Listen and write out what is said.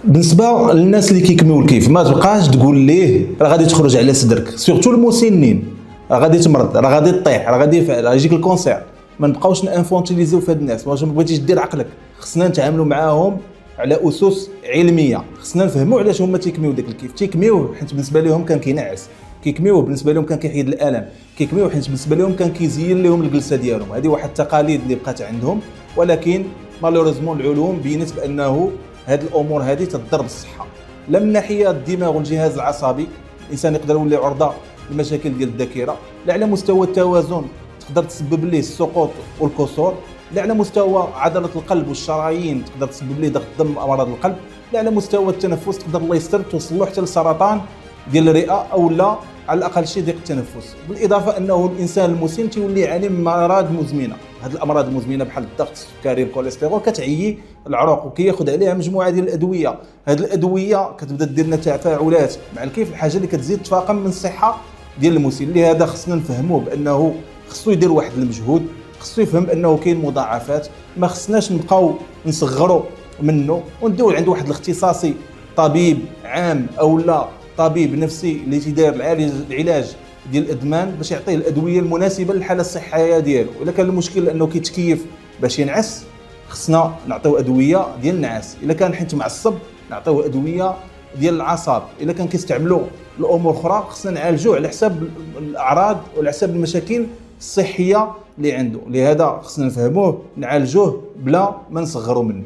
بالنسبه للناس اللي كيكميو الكيف ما تبقاش تقول ليه راه غادي تخرج على صدرك، سورتو المسنين راه غادي تمرض، راه غادي طيح، راه غادي يفعل، راه يجيك الكونسير. ما نبقاوش نانفونتيليزيو في هاد الناس، واش ما بغيتيش دير عقلك. خصنا نتعاملوا معاهم على اسس علميه، خصنا نفهموا علاش هما تيكميو داك الكيف. تيكميو حيت بالنسبه لهم كان كينعس، كيكميو بالنسبه لهم كان كيحيد الالم، كيكميو حيت بالنسبه لهم كان كيزين لهم الجلسه ديالهم. هذه واحد التقاليد اللي بقات عندهم، ولكن مالوريزمون العلوم بينت بانه هاد الامور هذه تضر بالصحه، لا من ناحيه الدماغ والجهاز العصبي، الانسان يقدر يولي عرضه لمشاكل ديال الذاكره، لا على مستوى التوازن تقدر تسبب ليه السقوط والكسور، لا على مستوى عضله القلب والشرايين تقدر تسبب ليه ضغط الدم وامراض القلب، لا على مستوى التنفس تقدر الله يستر توصل له حتى للسرطان ديال الرئه او لا على الاقل شيء ضيق التنفس. بالاضافه انه الانسان المسن تيولي يعاني من امراض مزمنه، هذه الامراض المزمنه بحال الضغط، السكري، الكوليسترول، كتعيي العروق وكياخذ عليها مجموعه ديال الادويه. هذه الادويه كتبدا دير لنا تفاعلات مع الكيف، الحاجه اللي كتزيد تفاقم من الصحه ديال المسن. لهذا خصنا نفهموه بانه خصو يدير واحد المجهود، خصو يفهم انه كاين مضاعفات، ما خصناش نبقاو نصغروا منه ونديو عند واحد الاختصاصي، طبيب عام او لا طبيب نفسي اللي تيدير العلاج ديال الادمان باش يعطيه الادويه المناسبه للحاله الصحيه ديالو. الا كان المشكل انه كيتكيف باش ينعس، خصنا نعطيو ادويه ديال النعاس. الا كان حيت معصب نعطيو ادويه ديال العصب. الا كان كيستعملوا الامور اخرى خصنا نعالجوه على حساب الاعراض وعلى حساب المشاكل الصحيه اللي عنده. لهذا خصنا نفهموه نعالجوه بلا ما نصغروا منه.